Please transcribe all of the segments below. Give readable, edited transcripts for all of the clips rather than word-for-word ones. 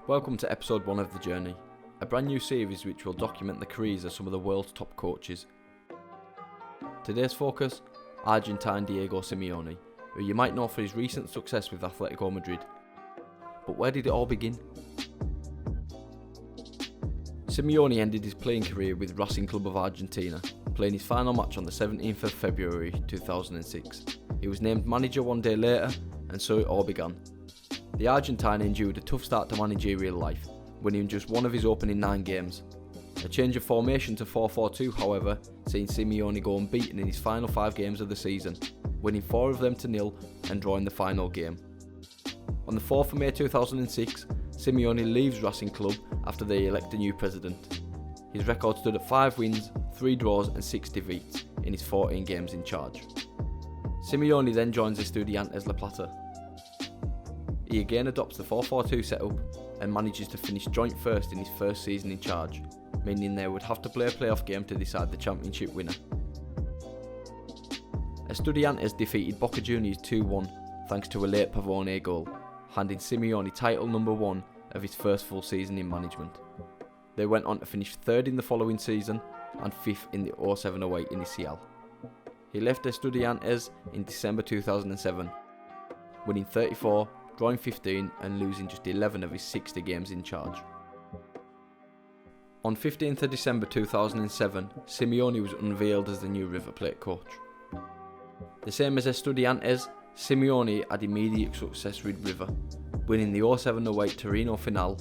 Welcome to episode 1 of The Journey, a brand new series which will document the careers of some of the world's top coaches. Today's focus, Argentine Diego Simeone, who you might know for his recent success with Atletico Madrid. But where did it all begin? Simeone ended his playing career with Racing Club of Argentina, playing his final match on the 17th of February 2006. He was named manager one day later, and so it all began. The Argentine endured a tough start to managerial life, winning just one of his opening 9 games. A change of formation to 4-4-2, however, seeing Simeone go unbeaten in his final 5 games of the season, winning 4 of them to nil and drawing the final game. On the 4th of May 2006, Simeone leaves Racing Club after they elect a new president. His record stood at 5 wins, 3 draws and 6 defeats in his 14 games in charge. Simeone then joins Estudiantes La Plata. He again adopts the 4-4-2 setup and manages to finish joint first in his first season in charge, meaning they would have to play a playoff game to decide the championship winner. Estudiantes defeated Boca Juniors 2-1 thanks to a late Pavone goal, handing Simeone title number 1 of his first full season in management. They went on to finish 3rd in the following season and 5th in the 07-08 Inicial. He left Estudiantes in December 2007, winning 34, drawing 15 and losing just 11 of his 60 games in charge. On 15th of December 2007, Simeone was unveiled as the new River Plate coach. The same as Estudiantes, Simeone had immediate success with River, winning the 07-08 Torino finale.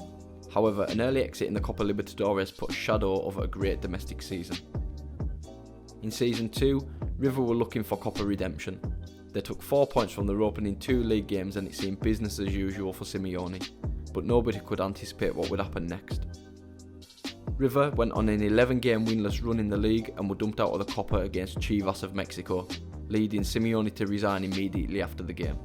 However, an early exit in the Copa Libertadores put a shadow over a great domestic season. In Season 2, River were looking for Copa redemption. They took 4 points from their opening 2 league games and it seemed business as usual for Simeone, but nobody could anticipate what would happen next. River went on an 11-game winless run in the league and were dumped out of the Copa against Chivas of Mexico, leading Simeone to resign immediately after the game.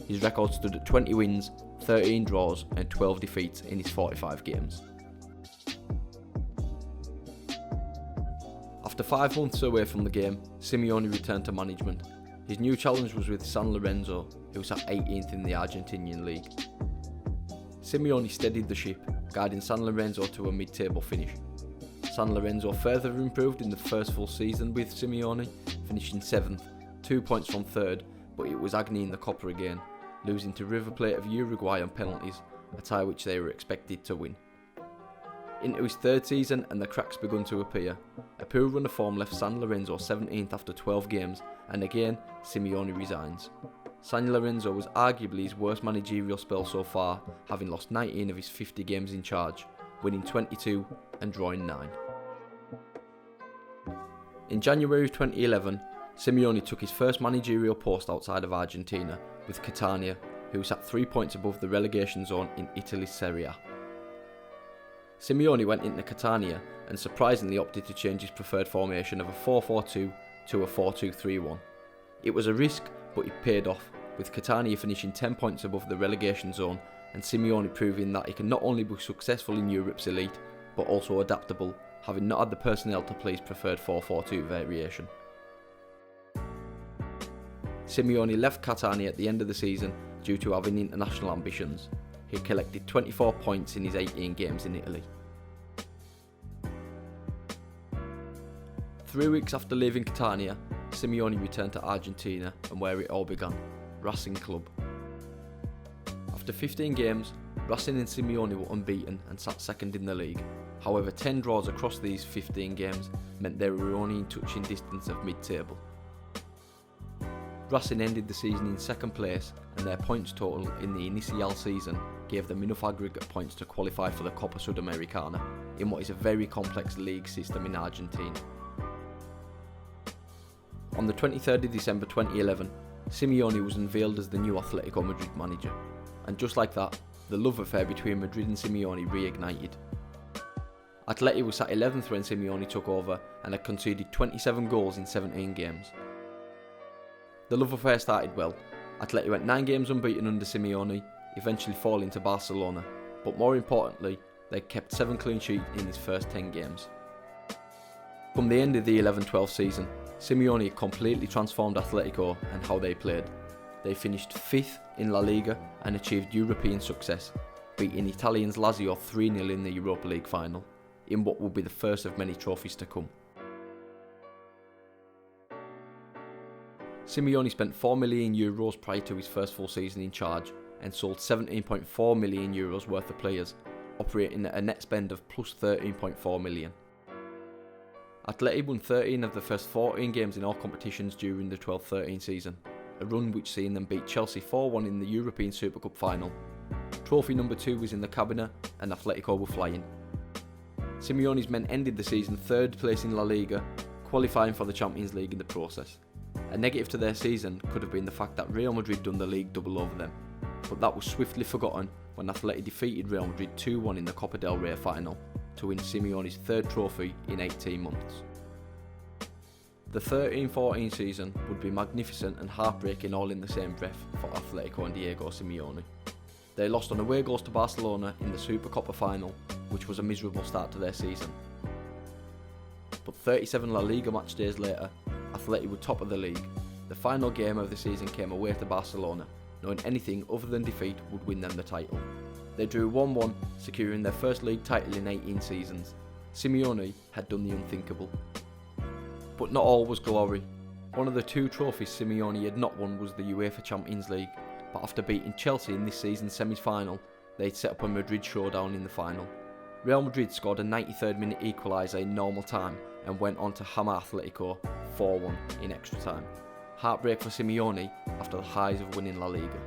His record stood at 20 wins, 13 draws and 12 defeats in his 45 games. After 5 months away from the game, Simeone returned to management. His new challenge was with San Lorenzo, who sat 18th in the Argentinian league. Simeone steadied the ship, guiding San Lorenzo to a mid-table finish. San Lorenzo further improved in the first full season with Simeone, finishing 7th, 2 points from 3rd, but it was agony in the Copa again, losing to River Plate of Uruguay on penalties, a tie which they were expected to win. Into his 3rd season and the cracks begun to appear. A poor run of form left San Lorenzo 17th after 12 games, and again, Simeone resigns. San Lorenzo was arguably his worst managerial spell so far, having lost 19 of his 50 games in charge, winning 22 and drawing 9. In January 2011, Simeone took his first managerial post outside of Argentina, with Catania, who sat 3 points above the relegation zone in Italy's Serie A. Simeone went into Catania and surprisingly opted to change his preferred formation of a 4-4-2 to a 4-2-3-1. It was a risk, but it paid off, with Catania finishing 10 points above the relegation zone and Simeone proving that he can not only be successful in Europe's elite, but also adaptable, having not had the personnel to play his preferred 4-4-2 variation. Simeone left Catania at the end of the season due to having international ambitions. He collected 24 points in his 18 games in Italy. 3 weeks after leaving Catania, Simeone returned to Argentina and where it all began, Racing Club. After 15 games, Racing and Simeone were unbeaten and sat 2nd in the league. However, 10 draws across these 15 games meant they were only in touching distance of mid-table. Racing ended the season in 2nd place and their points total in the Inicial season gave them enough aggregate points to qualify for the Copa Sudamericana in what is a very complex league system in Argentina. On the 23rd of December 2011, Simeone was unveiled as the new Atletico Madrid manager, and just like that, the love affair between Madrid and Simeone reignited. Atleti was sat 11th when Simeone took over and had conceded 27 goals in 17 games. The love affair started well. Atleti went 9 games unbeaten under Simeone, eventually falling to Barcelona, but more importantly, they kept 7 clean sheets in his first 10 games. From the end of the 11-12 season, Simeone completely transformed Atletico and how they played. They finished 5th in La Liga and achieved European success, beating Italians Lazio 3-0 in the Europa League final, in what will be the first of many trophies to come. Simeone spent €4 million prior to his first full season in charge and sold €17.4 million worth of players, operating at a net spend of plus €13.4 million. Atleti won 13 of the first 14 games in all competitions during the 12-13 season, a run which seen them beat Chelsea 4-1 in the European Super Cup final. Trophy number 2 was in the cabinet and Atletico were flying. Simeone's men ended the season 3rd place in La Liga, qualifying for the Champions League in the process. A negative to their season could have been the fact that Real Madrid done the league double over them, but that was swiftly forgotten when Atleti defeated Real Madrid 2-1 in the Copa del Rey final to win Simeone's 3rd trophy in 18 months. The 13-14 season would be magnificent and heartbreaking all in the same breath for Atletico and Diego Simeone. They lost on away goals to Barcelona in the Supercopa final, which was a miserable start to their season. But 37 La Liga match days later, Atleti were top of the league. The final game of the season came away to Barcelona, knowing anything other than defeat would win them the title. They drew 1-1, securing their first league title in 18 seasons. Simeone had done the unthinkable. But not all was glory. One of the 2 trophies Simeone had not won was the UEFA Champions League, but after beating Chelsea in this season's semi-final, they'd set up a Madrid showdown in the final. Real Madrid scored a 93rd minute equaliser in normal time and went on to hammer Atletico 4-1 in extra time. Heartbreak for Simeone after the highs of winning La Liga.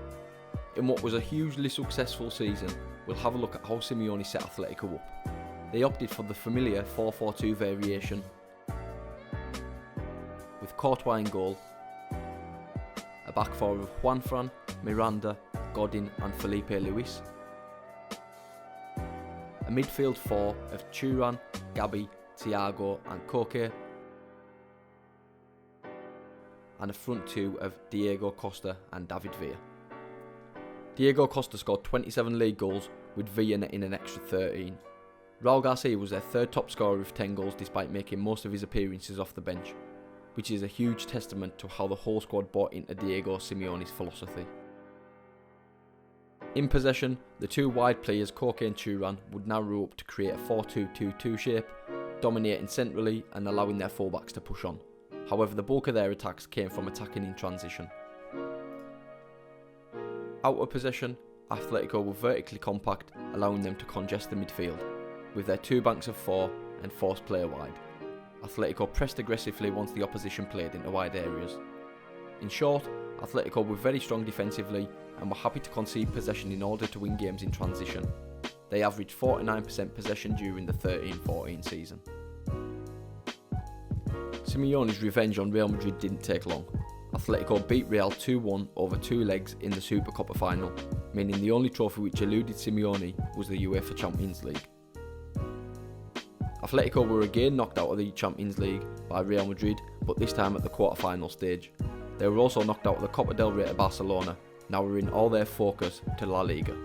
In what was a hugely successful season, we'll have a look at how Simeone set Atletico up. They opted for the familiar 4-4-2 variation, with Courtois in goal, a back four of Juanfran, Miranda, Godin and Felipe Luis, a midfield 4 of Thuram, Gabi, Thiago and Koke, and a front 2 of Diego Costa and David Villa. Diego Costa scored 27 league goals, with Villa netting an extra 13. Raul Garcia was their 3rd top scorer with 10 goals despite making most of his appearances off the bench, which is a huge testament to how the whole squad bought into Diego Simeone's philosophy. In possession, the 2 wide players Koke and Thuram would narrow up to create a 4-2-2-2 shape, dominating centrally and allowing their fullbacks to push on. However, the bulk of their attacks came from attacking in transition. Out of possession, Atletico were vertically compact, allowing them to congest the midfield, with their 2 banks of 4 and forced player wide. Atletico pressed aggressively once the opposition played into wide areas. In short, Atletico were very strong defensively and were happy to concede possession in order to win games in transition. They averaged 49% possession during the 13-14 season. Simeone's revenge on Real Madrid didn't take long. Atletico beat Real 2-1 over 2 legs in the Supercopa final, meaning the only trophy which eluded Simeone was the UEFA Champions League. Atletico were again knocked out of the Champions League by Real Madrid, but this time at the quarter-final stage. They were also knocked out of the Copa del Rey to Barcelona, narrowing all their focus to La Liga.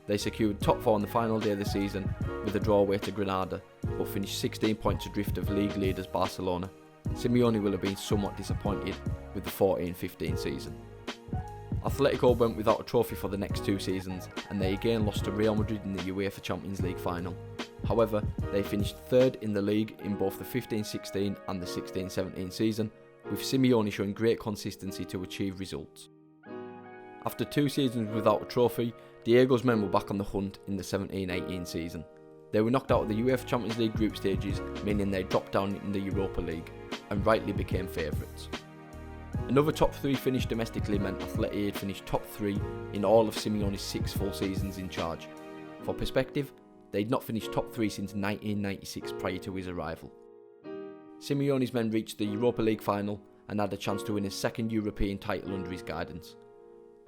They secured top 4 on the final day of the season with a draw away to Granada, but finished 16 points adrift of league leaders Barcelona. Simeone will have been somewhat disappointed with the 14-15 season. Atletico went without a trophy for the next 2 seasons, and they again lost to Real Madrid in the UEFA Champions League final. However, they finished 3rd in the league in both the 15-16 and the 16-17 season, with Simeone showing great consistency to achieve results. After 2 seasons without a trophy, Diego's men were back on the hunt in the 17-18 season. They were knocked out of the UEFA Champions League group stages, meaning they dropped down in the Europa League, and rightly became favourites. Another top 3 finish domestically meant Atleti had finished top 3 in all of Simeone's 6 full seasons in charge. For perspective, they'd not finished top 3 since 1996 prior to his arrival. Simeone's men reached the Europa League final and had a chance to win his 2nd European title under his guidance.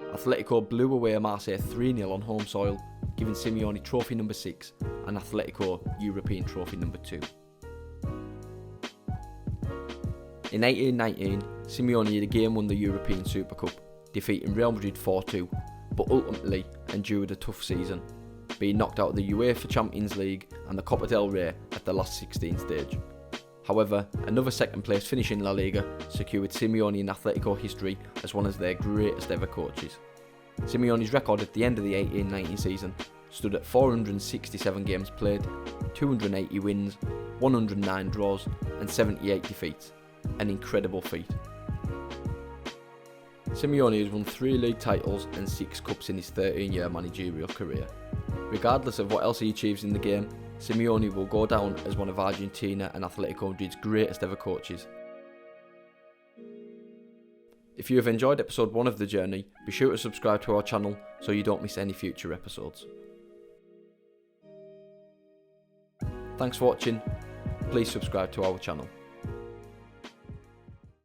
Atletico blew away Marseille 3-0 on home soil, giving Simeone trophy number 6 and Atletico European trophy number 2. In 18-19, Simeone had again won the European Super Cup, defeating Real Madrid 4-2, but ultimately endured a tough season, being knocked out of the UEFA Champions League and the Copa del Rey at the last 16 stage. However, another 2nd place finish in La Liga secured Simeone in Atletico history as one of their greatest ever coaches. Simeone's record at the end of the 18-19 season stood at 467 games played, 280 wins, 109 draws and 78 defeats. An incredible feat. Simeone has won 3 league titles and 6 cups in his 13-year managerial career. Regardless of what else he achieves in the game, Simeone will go down as one of Argentina and Atletico Madrid's greatest ever coaches. If you have enjoyed episode 1 of The Journey, be sure to subscribe to our channel so you don't miss any future episodes. Thanks for watching. Please subscribe to our channel.